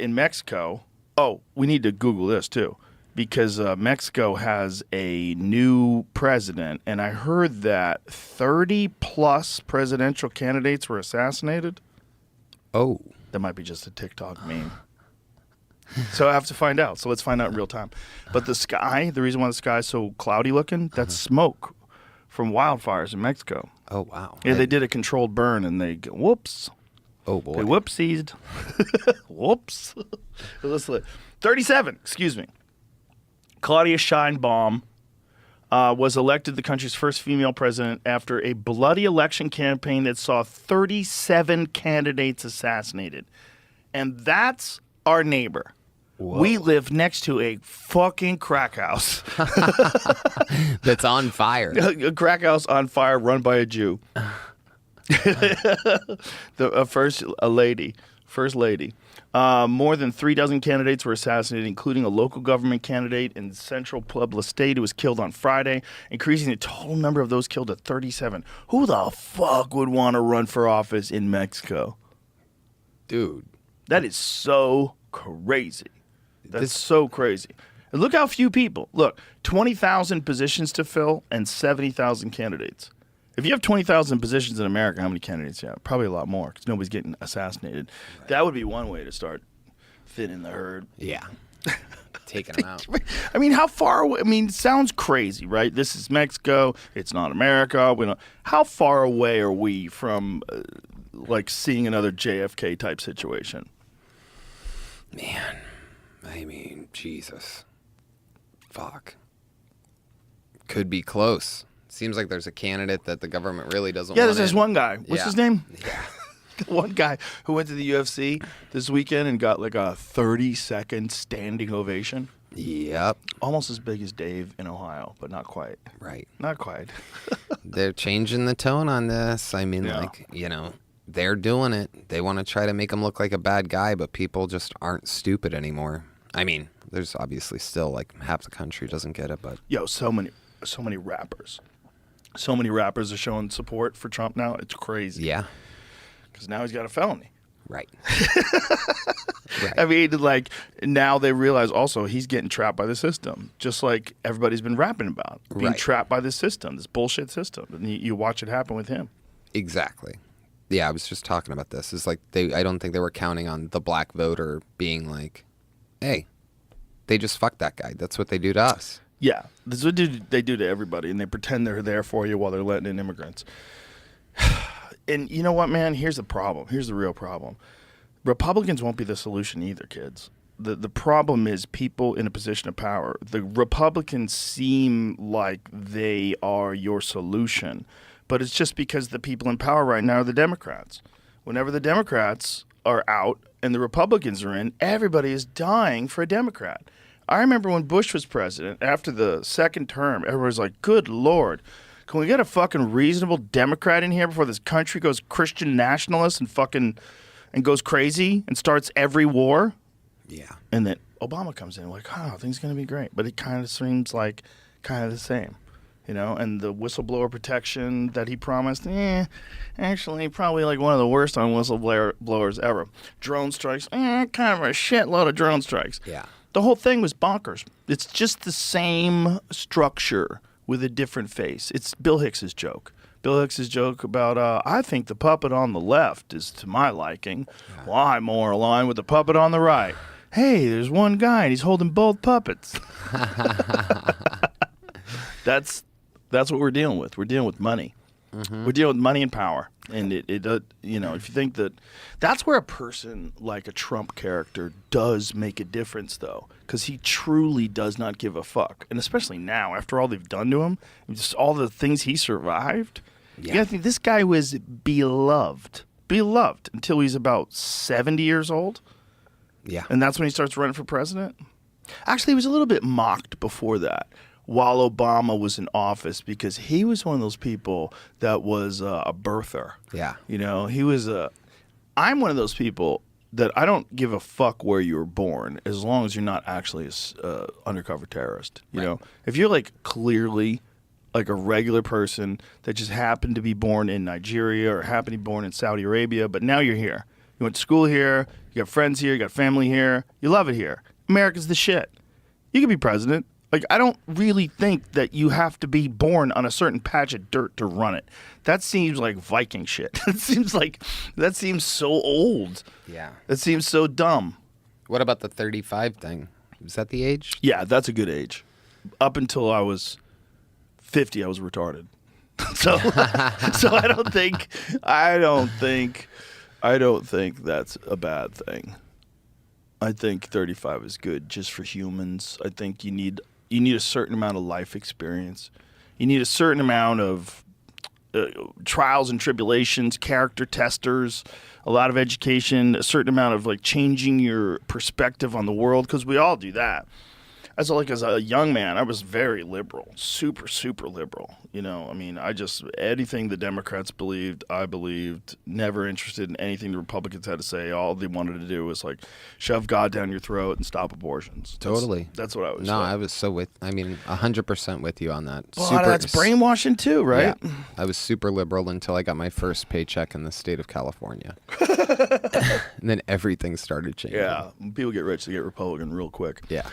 in Mexico, we need to Google this too, because Mexico has a new president, and I heard that 30-plus presidential candidates were assassinated. Oh. That might be just a TikTok meme. So I have to find out. So let's find out in real time. But the reason why the sky is so cloudy looking, that's smoke from wildfires in Mexico. Oh, wow. Yeah, they did a controlled burn, and they go, whoops. Oh, boy. They whoopsied. Whoops. Listen, 37, excuse me. Claudia Sheinbaum was elected the country's first female president after a bloody election campaign that saw 37 candidates assassinated. And that's our neighbor. Whoa. We live next to a fucking crack house. That's on fire. A crack house on fire run by a Jew. First lady. More than 36 candidates were assassinated, including a local government candidate in Central Puebla State who was killed on Friday, increasing the total number of those killed to 37. Who the fuck would want to run for office in Mexico? Dude. That is so crazy. That's so crazy. And look how few people. Look, 20,000 positions to fill and 70,000 candidates. If you have 20,000 positions in America, how many candidates you have? Probably a lot more because nobody's getting assassinated. Right. That would be one way to start thinning the herd. Yeah. Taking them out. I mean, how far away? I mean, it sounds crazy, right? This is Mexico. It's not America. We don't. How far away are we from, like, seeing another JFK type situation? Man, I mean, Jesus. Fuck. Could be close. Seems like there's a candidate that the government really doesn't want. Yeah, there's this one guy. What's his name? Yeah. One guy who went to the UFC this weekend and got like a 30-second standing ovation. Yep. Almost as big as Dave in Ohio, but not quite. Right. Not quite. They're changing the tone on this. I mean, they're doing it. They want to try to make him look like a bad guy, but people just aren't stupid anymore. I mean, there's obviously still like half the country doesn't get it, but so many rappers. So many rappers are showing support for Trump now. It's crazy. Yeah. Because now he's got a felony. Right. Right. I mean, like, now they realize also he's getting trapped by the system, just like everybody's been rapping about. Being trapped by this system, this bullshit system. And you watch it happen with him. Exactly. Yeah, I was just talking about this. It's like I don't think they were counting on the black voter being like, hey, they just fucked that guy. That's what they do to us. Yeah, this is what they do to everybody, and they pretend they're there for you while they're letting in immigrants. And you know what, man? Here's the problem. Here's the real problem. Republicans won't be the solution either, kids. The problem is people in a position of power. The Republicans seem like they are your solution, but it's just because the people in power right now are the Democrats. Whenever the Democrats are out and the Republicans are in, everybody is dying for a Democrat. I remember when Bush was president, after the second term, everybody was like, good Lord, can we get a fucking reasonable Democrat in here before this country goes Christian nationalist and goes crazy and starts every war? Yeah. And then Obama comes in like, things are going to be great. But it kind of seems like kind of the same, and the whistleblower protection that he promised, actually probably like one of the worst on whistleblowers ever. Drone strikes, kind of a shitload of drone strikes. Yeah. The whole thing was bonkers. It's just the same structure with a different face. It's Bill Hicks's joke. Bill Hicks's joke about, I think the puppet on the left is to my liking. Yeah. Well, I'm more aligned with the puppet on the right. Hey, there's one guy and he's holding both puppets. That's what we're dealing with. We're dealing with money. Mm-hmm. We're dealing with money and power. And if you think that's where a person like a Trump character does make a difference, though, because he truly does not give a fuck. And especially now, after all they've done to him, just all the things he survived. Yeah. You gotta think this guy was beloved until he's about 70 years old. Yeah. And that's when he starts running for president. Actually, he was a little bit mocked before that, while Obama was in office, because he was one of those people that was a birther. Yeah. He was I'm one of those people that I don't give a fuck where you were born as long as you're not actually a undercover terrorist. You know, if you're like clearly like a regular person that just happened to be born in Nigeria or happened to be born in Saudi Arabia, but now you're here. You went to school here. You got friends here. You got family here. You love it here. America's the shit. You can be president. Like, I don't really think that you have to be born on a certain patch of dirt to run it. That seems like Viking shit. That seems so old. Yeah. That seems so dumb. What about the 35 thing? Is that the age? Yeah, that's a good age. Up until I was 50, I was retarded. So I don't think that's a bad thing. I think 35 is good just for humans. I think you need a certain amount of life experience. You need a certain amount of trials and tribulations, character testers, a lot of education, a certain amount of like changing your perspective on the world, because we all do that. As a young man, I was very liberal, super, super liberal. You know, I mean, anything the Democrats believed, I believed, never interested in anything the Republicans had to say. All they wanted to do was like shove God down your throat and stop abortions. Totally. That's what I was. No, I was 100% with you on that. Well, that's brainwashing too, right? Yeah. I was super liberal until I got my first paycheck in the state of California. And then everything started changing. Yeah. When people get rich, they get Republican real quick. Yeah.